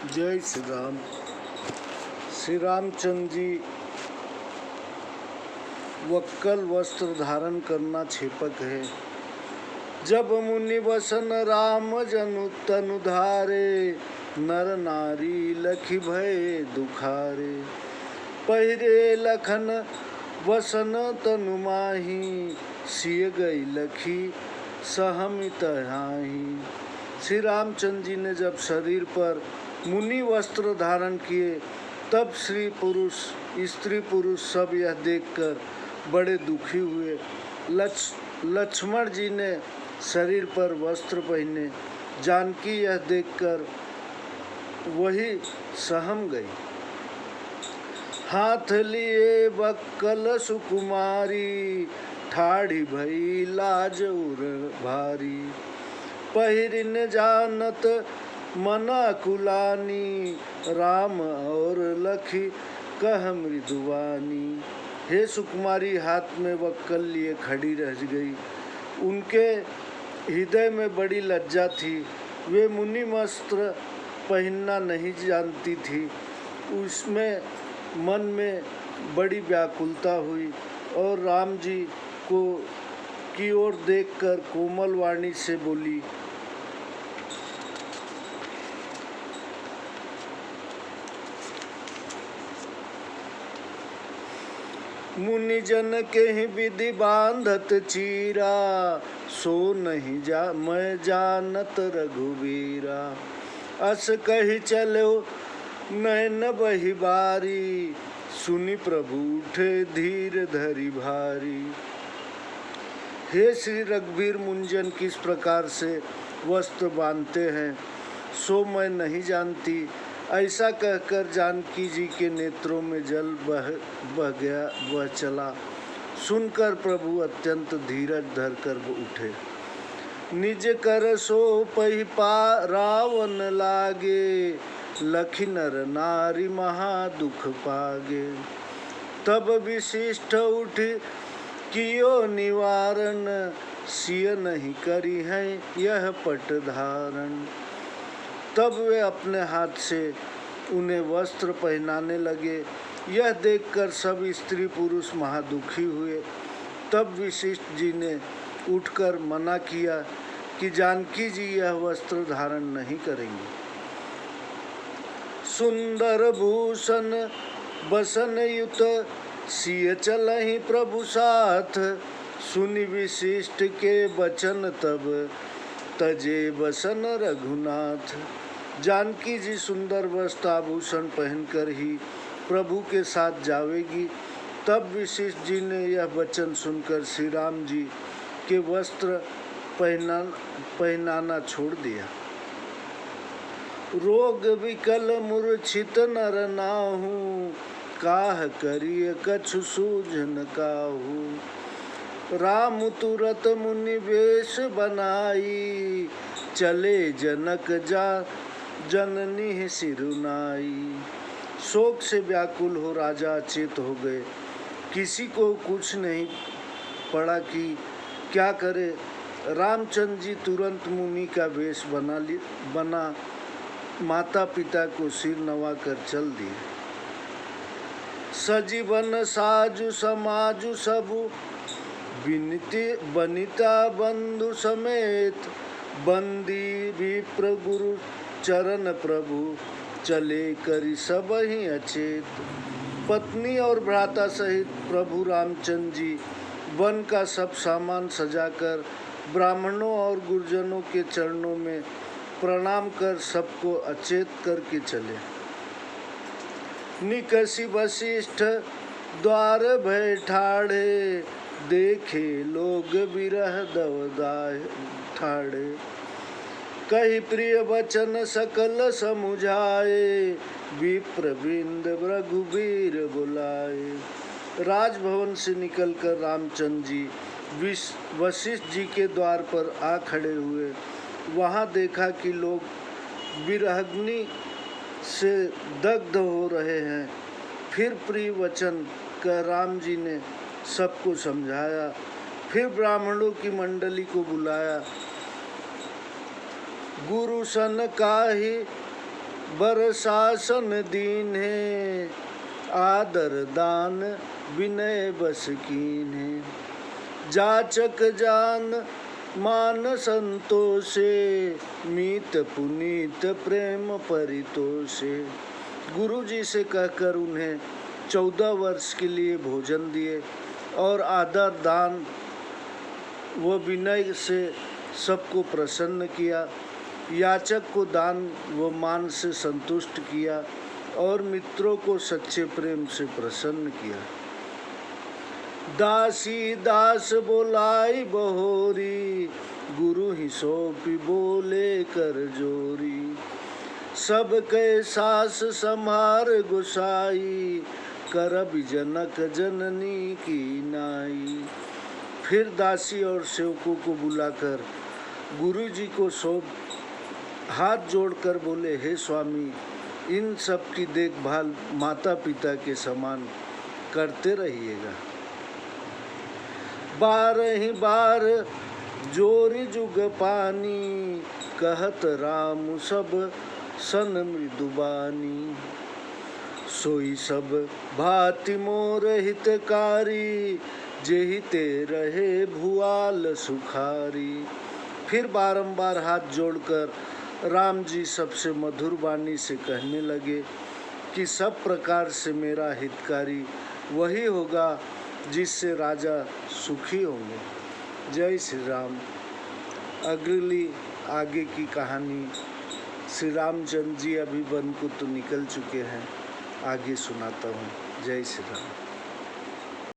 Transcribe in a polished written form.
जय श्री राम। श्री रामचंद्र जी वक्कल वस्त्र धारण करना छेपक है। जब मुनि वसन राम जनु तनु धारे, नर नारी लखी भय दुखारे। पहिरे लखन वसन तनु माही, सिय गई लखी सहमित हाही। श्री रामचंद्र जी ने जब शरीर पर मुनि वस्त्र धारण किए, तब स्त्री पुरुष सब यह देखकर बड़े दुखी हुए। लक्ष्मण जी ने शरीर पर वस्त्र पहने, जानकी यह देखकर वही सहम गई। हाथ लिए बक्कल सुकुमारी, ठाड़ी भई लाज उर भारी। पहिरिन जानत मना कुलानी, राम और लखी कह मृदुवानी। हे सुकुमारी हाथ में वक्कल लिए खड़ी रह गई। उनके हृदय में बड़ी लज्जा थी। वे मुनि वस्त्र पहनना नहीं जानती थी। उसमें मन में बड़ी व्याकुलता हुई और राम जी को की ओर देखकर कोमल वाणी से बोली, मुनि जन के विधि बांधत चीरा, सो नहीं जा मैं जानत रघुवीरा। अस कही चलो नैन बही बारी, सुनि प्रभु उठे धीर धरी भारी। हे श्री रघुवीर, मुंजन किस प्रकार से वस्त्र बांधते हैं सो मैं नहीं जानती। ऐसा कहकर जानकी जी के नेत्रों में जल बह चला। सुनकर प्रभु अत्यंत धीरज धरकर उठे। निज कर सो पही पा रावण लागे, लखी नर नारी महा दुख पागे। तब विशिष्ट उठी कियो निवारण, सिय नहीं करी है यह पट धारण। तब वे अपने हाथ से उन्हें वस्त्र पहनाने लगे। यह देखकर सब स्त्री पुरुष महादुखी हुए। तब वशिष्ठ जी ने उठकर मना किया कि जानकी जी यह वस्त्र धारण नहीं करेंगी। सुंदर भूषण बसन युत, सिय चलहि प्रभु साथ। सुनि विशिष्ट के बचन तब, तजे बसन रघुनाथ। जानकी जी सुंदर वस्त्र आभूषण पहनकर ही प्रभु के साथ जावेगी। तब वशिष्ठ जी ने यह वचन सुनकर श्री राम जी के वस्त्र पहनाना छोड़ दिया। रोग विकल मूर्छित नर नाहू, काह करिय कछु सूझन काहू। राम तुरत मुनि वेश बनाई, चले जनक जा जननी सिरुनाई। शोक से व्याकुल हो राजा अचेत हो गए। किसी को कुछ नहीं पड़ा कि क्या करे। रामचंद्र जी तुरंत मुनि का वेश बना माता पिता को सिर नवाकर चल दिए। सजीवन साजु समाजु सबु, बनिता बंधु समेत। बंदी विप्र गुरु चरण प्रभु, चले करी सब ही अचेत। पत्नी और भ्राता सहित प्रभु रामचंद्र जी वन का सब सामान सजाकर ब्राह्मणों और गुरुजनों के चरणों में प्रणाम कर सबको अचेत करके चले। निकसी वशिष्ठ द्वार भय ठाड़े, देखे लोग विरह दवदाह ठाड़े। कही प्रिय वचन सकल समुझाए, विप्र बिंद रघुवीर बुलाए। राजभवन से निकलकर रामचंद्र जी वशिष्ठ जी के द्वार पर आ खड़े हुए। वहाँ देखा कि लोग विरहाग्नि से दग्ध हो रहे हैं। फिर प्रिय वचन कह राम जी ने सबको समझाया। फिर ब्राह्मणों की मंडली को बुलाया। गुरु सन काहि बरसासन दीन है, आदर दान विनय बस कीन्हे। जाचक जान मान संतोषे, मीत पुनीत प्रेम परितोषे। गुरु जी से कहकर उन्हें 14 वर्ष के लिए भोजन दिए और आदर दान व विनय से सबको प्रसन्न किया। याचक को दान व मान से संतुष्ट किया और मित्रों को सच्चे प्रेम से प्रसन्न किया। दासी दास बोलाई बहोरी, गुरु ही सौंपी बोले कर जोरी। सब के सास संहार गुसाई, करब जनक जननी की नाई। फिर दासी और सेवकों को बुलाकर गुरु जी को सौंप हाथ जोड़कर बोले, हे स्वामी, इन सब की देखभाल माता पिता के समान करते रहिएगा। 12 बार जोरी जुग पानी, कहत राम सब सन मृदुबानी। सोई सब भांति मोर हितकारी, जेहिते रहे भुआल सुखारी। फिर बारंबार हाथ जोड़कर राम जी सबसे मधुर वाणी से कहने लगे कि सब प्रकार से मेरा हितकारी वही होगा जिससे राजा सुखी होंगे। जय श्री राम। अगली आगे की कहानी, श्री रामचंद्र जी अभी वन को तो निकल चुके हैं, आगे सुनाता हूँ। जय श्री राम।